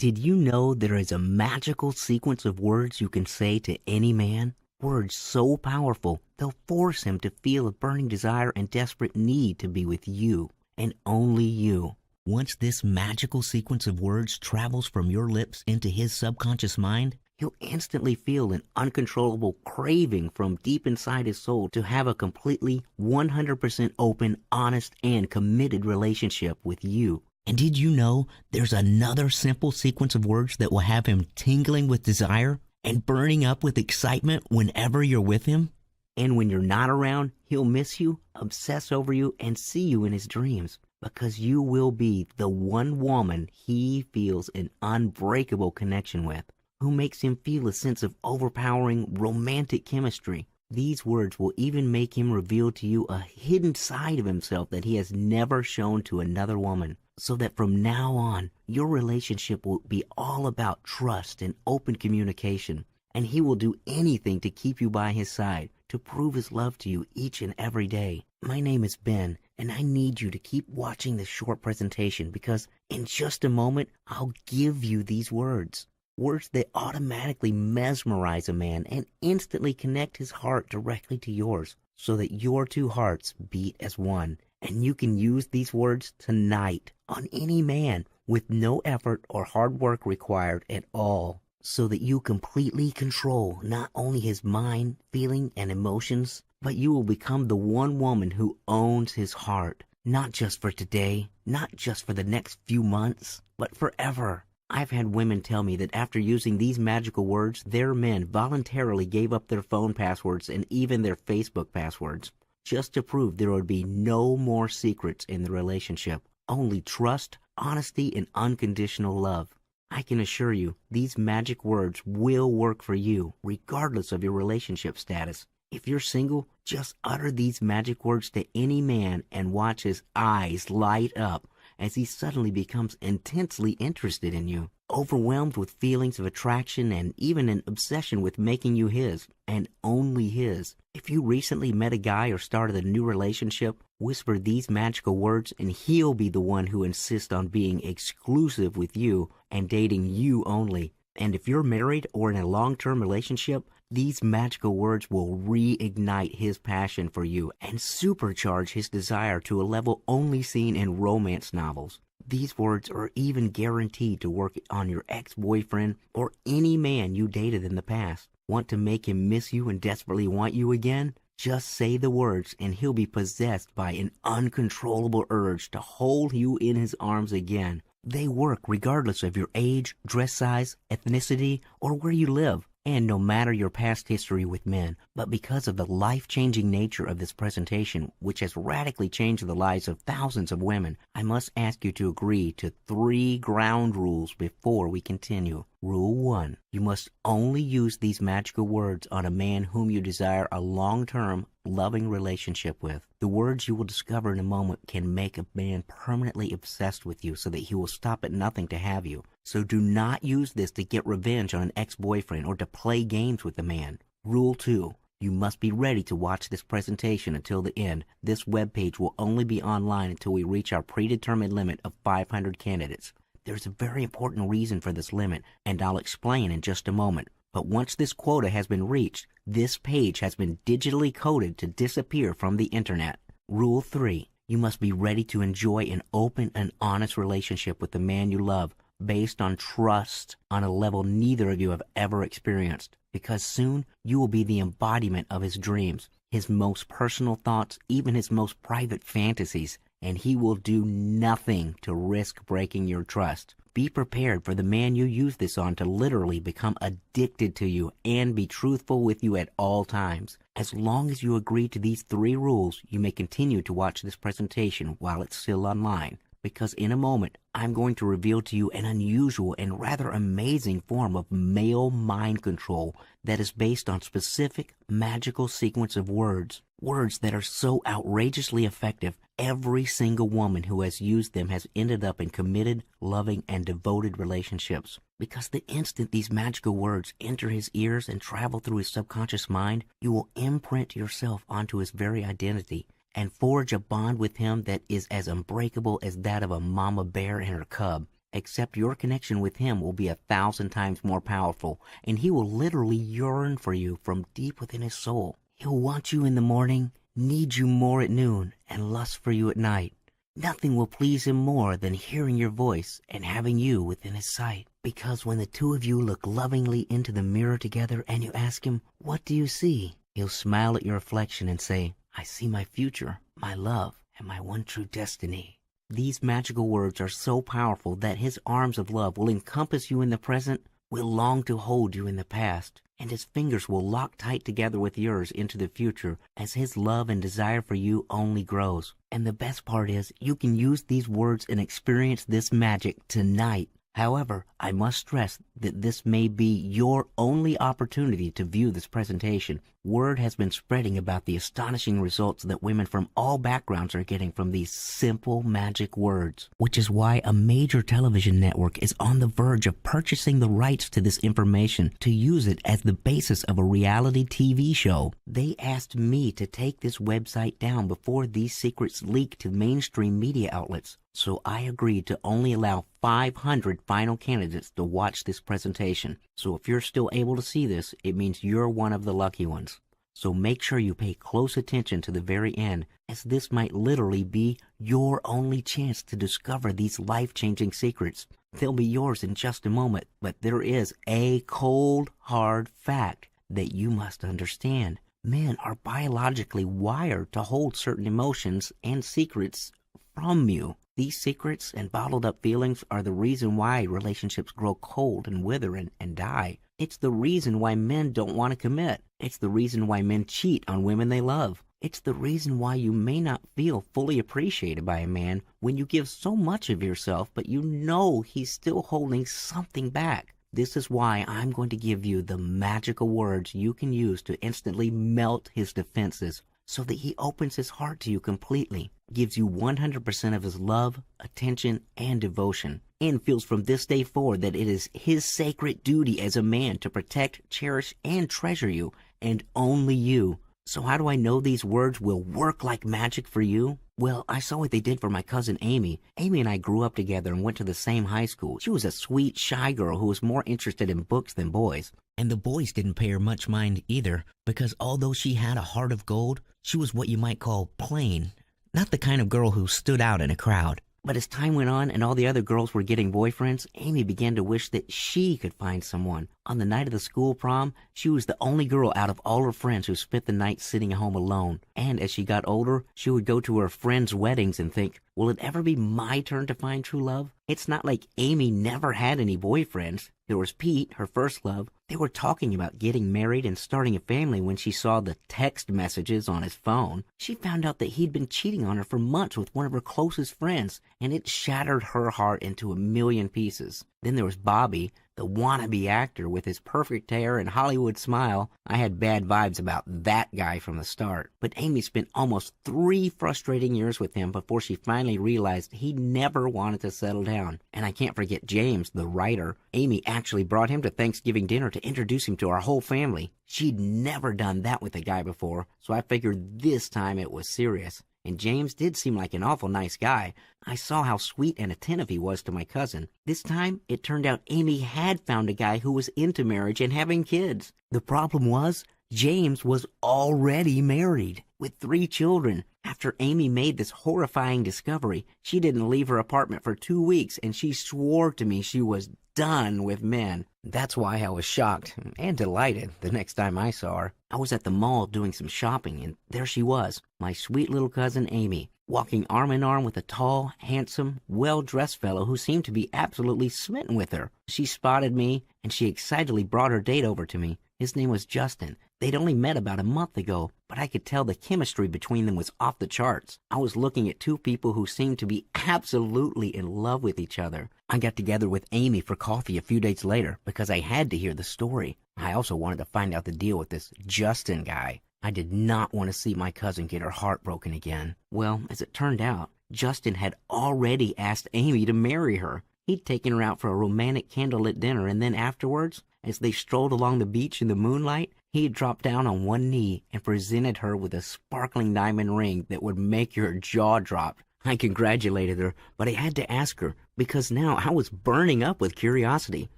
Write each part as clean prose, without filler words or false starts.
Did you know there is a magical sequence of words you can say to any man? Words so powerful, they'll force him to feel a burning desire and desperate need to be with you, and only you. Once this magical sequence of words travels from your lips into his subconscious mind, he'll instantly feel an uncontrollable craving from deep inside his soul to have a completely 100% open, honest, and committed relationship with you. And did you know there's another simple sequence of words that will have him tingling with desire and burning up with excitement whenever you're with him? And when you're not around, he'll miss you, obsess over you, and see you in his dreams, because you will be the one woman he feels an unbreakable connection with, who makes him feel a sense of overpowering romantic chemistry. These words will even make him reveal to you a hidden side of himself that he has never shown to another woman, so that from now on, your relationship will be all about trust and open communication, and he will do anything to keep you by his side, to prove his love to you each and every day. My name is Ben, and I need you to keep watching this short presentation, because in just a moment, I'll give you these words. Words that automatically mesmerize a man and instantly connect his heart directly to yours, so that your two hearts beat as one. And you can use these words tonight on any man with no effort or hard work required at all, so that you completely control not only his mind, feeling, and emotions, but you will become the one woman who owns his heart, not just for today, not just for the next few months, but forever. I've had women tell me that after using these magical words, their men voluntarily gave up their phone passwords and even their Facebook passwords, just to prove there would be no more secrets in the relationship, only trust, honesty, and unconditional love. I can assure you, these magic words will work for you, regardless of your relationship status. If you're single, just utter these magic words to any man and watch his eyes light up as he suddenly becomes intensely interested in you, overwhelmed with feelings of attraction and even an obsession with making you his, and only his. If you recently met a guy or started a new relationship, whisper these magical words and he'll be the one who insists on being exclusive with you and dating you only. And if you're married or in a long-term relationship, these magical words will reignite his passion for you and supercharge his desire to a level only seen in romance novels. These words are even guaranteed to work on your ex-boyfriend or any man you dated in the past. Want to make him miss you and desperately want you again? Just say the words and he'll be possessed by an uncontrollable urge to hold you in his arms again. They work regardless of your age, dress size, ethnicity, or where you live, and no matter your past history with men. But because of the life-changing nature of this presentation, which has radically changed the lives of thousands of women, I must ask you to agree to 3 ground rules before we continue. Rule 1. You must only use these magical words on a man whom you desire a long-term, loving relationship with. The words you will discover in a moment can make a man permanently obsessed with you so that he will stop at nothing to have you. So do not use this to get revenge on an ex-boyfriend or to play games with a man. Rule 2. You must be ready to watch this presentation until the end. This webpage will only be online until we reach our predetermined limit of 500 candidates. There's a very important reason for this limit, and I'll explain in just a moment. But once this quota has been reached, this page has been digitally coded to disappear from the internet. Rule 3. You must be ready to enjoy an open and honest relationship with the man you love, based on trust on a level neither of you have ever experienced, because soon you will be the embodiment of his dreams, his most personal thoughts, even his most private fantasies, and he will do nothing to risk breaking your trust. Be prepared for the man you use this on to literally become addicted to you and be truthful with you at all times. As long as you agree to these 3 rules, you may continue to watch this presentation while it's still online, because in a moment, I'm going to reveal to you an unusual and rather amazing form of male mind control that is based on specific magical sequence of words. Words that are so outrageously effective, every single woman who has used them has ended up in committed, loving, and devoted relationships. Because the instant these magical words enter his ears and travel through his subconscious mind, you will imprint yourself onto his very identity and forge a bond with him that is as unbreakable as that of a mama bear and her cub. except your connection with him will be 1,000 times more powerful, and he will literally yearn for you from deep within his soul. He'll want you in the morning, need you more at noon, and lust for you at night. Nothing will please him more than hearing your voice and having you within his sight. Because when the two of you look lovingly into the mirror together and you ask him, "What do you see?" he'll smile at your reflection and say, "I see my future, my love, and my one true destiny." These magical words are so powerful that his arms of love will encompass you in the present, will long to hold you in the past, and his fingers will lock tight together with yours into the future as his love and desire for you only grows. And the best part is, you can use these words and experience this magic tonight. However, I must stress that this may be your only opportunity to view this presentation. Word has been spreading about the astonishing results that women from all backgrounds are getting from these simple magic words, which is why a major television network is on the verge of purchasing the rights to this information to use it as the basis of a reality TV show. They asked me to take this website down before these secrets leak to mainstream media outlets. So I agreed to only allow 500 final candidates to watch this presentation. So if you're still able to see this, it means you're one of the lucky ones. So make sure you pay close attention to the very end, as this might literally be your only chance to discover these life-changing secrets. They'll be yours in just a moment, but there is a cold, hard fact that you must understand. Men are biologically wired to hold certain emotions and secrets from you. These secrets and bottled up feelings are the reason why relationships grow cold and wither and die. It's the reason why men don't want to commit. It's the reason why men cheat on women they love. It's the reason why you may not feel fully appreciated by a man when you give so much of yourself, but you know he's still holding something back. This is why I'm going to give you the magical words you can use to instantly melt his defenses, so that he opens his heart to you completely, gives you 100% of his love, attention, and devotion, and feels from this day forward that it is his sacred duty as a man to protect, cherish, and treasure you, and only you. So how do I know these words will work like magic for you? Well, I saw what they did for my cousin Amy. Amy and I grew up together and went to the same high school. She was a sweet, shy girl who was more interested in books than boys. And the boys didn't pay her much mind either, because although she had a heart of gold, she was what you might call plain. Not the kind of girl who stood out in a crowd. But as time went on and all the other girls were getting boyfriends, Amy began to wish that she could find someone. On the night of the school prom, she was the only girl out of all her friends who spent the night sitting home alone. And as she got older, she would go to her friends' weddings and think, will it ever be my turn to find true love? It's not like Amy never had any boyfriends. There was Pete, her first love. They were talking about getting married and starting a family when she saw the text messages on his phone. She found out that he'd been cheating on her for months with one of her closest friends, and it shattered her heart into a million pieces. Then there was Bobby, the wannabe actor with his perfect hair and Hollywood smile. I had bad vibes about that guy from the start. But Amy spent almost 3 frustrating years with him before she finally realized he never wanted to settle down. And I can't forget James, the writer. Amy actually brought him to Thanksgiving dinner to introduce him to our whole family. She'd never done that with a guy before, so I figured this time it was serious. And James did seem like an awful nice guy. I saw how sweet and attentive he was to my cousin. This time, it turned out Amy had found a guy who was into marriage and having kids. The problem was, James was already married, with 3 children. After Amy made this horrifying discovery, she didn't leave her apartment for 2 weeks, and she swore to me she was done with men. That's why I was shocked and delighted the next time I saw her. I was at the mall doing some shopping, and there she was, my sweet little cousin Amy, walking arm in arm with a tall, handsome, well-dressed fellow who seemed to be absolutely smitten with her. She spotted me, and she excitedly brought her date over to me. His name was Justin. They'd only met about a month ago, but I could tell the chemistry between them was off the charts. I was looking at 2 people who seemed to be absolutely in love with each other. I got together with Amy for coffee a few days later because I had to hear the story. I also wanted to find out the deal with this Justin guy. I did not want to see my cousin get her heart broken again. Well, as it turned out, Justin had already asked Amy to marry her. He'd taken her out for a romantic candlelit dinner, and then afterwards, as they strolled along the beach in the moonlight, he had dropped down on one knee and presented her with a sparkling diamond ring that would make your jaw drop. I congratulated her, but I had to ask her, because now I was burning up with curiosity.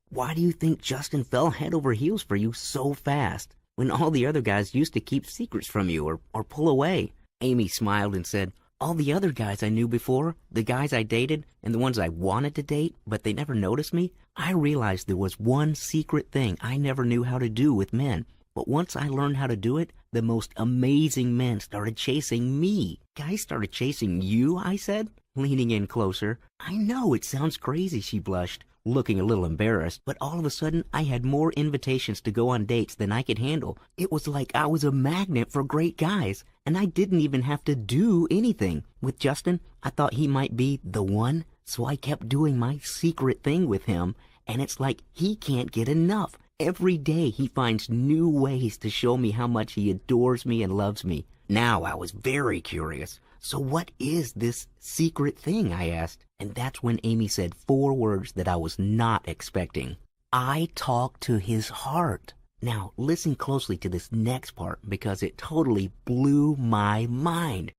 Why do you think Justin fell head over heels for you so fast, when all the other guys used to keep secrets from you or pull away? Amy smiled and said, all the other guys I knew before, the guys I dated, and the ones I wanted to date, but they never noticed me, I realized there was one secret thing I never knew how to do with men. But once I learned how to do it, the most amazing men started chasing me. Guys started chasing you, I said, leaning in closer. I know it sounds crazy, she blushed, looking a little embarrassed, but all of a sudden I had more invitations to go on dates than I could handle. It was like I was a magnet for great guys, and I didn't even have to do anything. With Justin, I thought he might be the one, so I kept doing my secret thing with him, and it's like he can't get enough. Every day he finds new ways to show me how much he adores me and loves me. Now I was very curious. So what is this secret thing, I asked. And that's when Amy said 4 words that I was not expecting. I talk to his heart. Now listen closely to this next part because it totally blew my mind.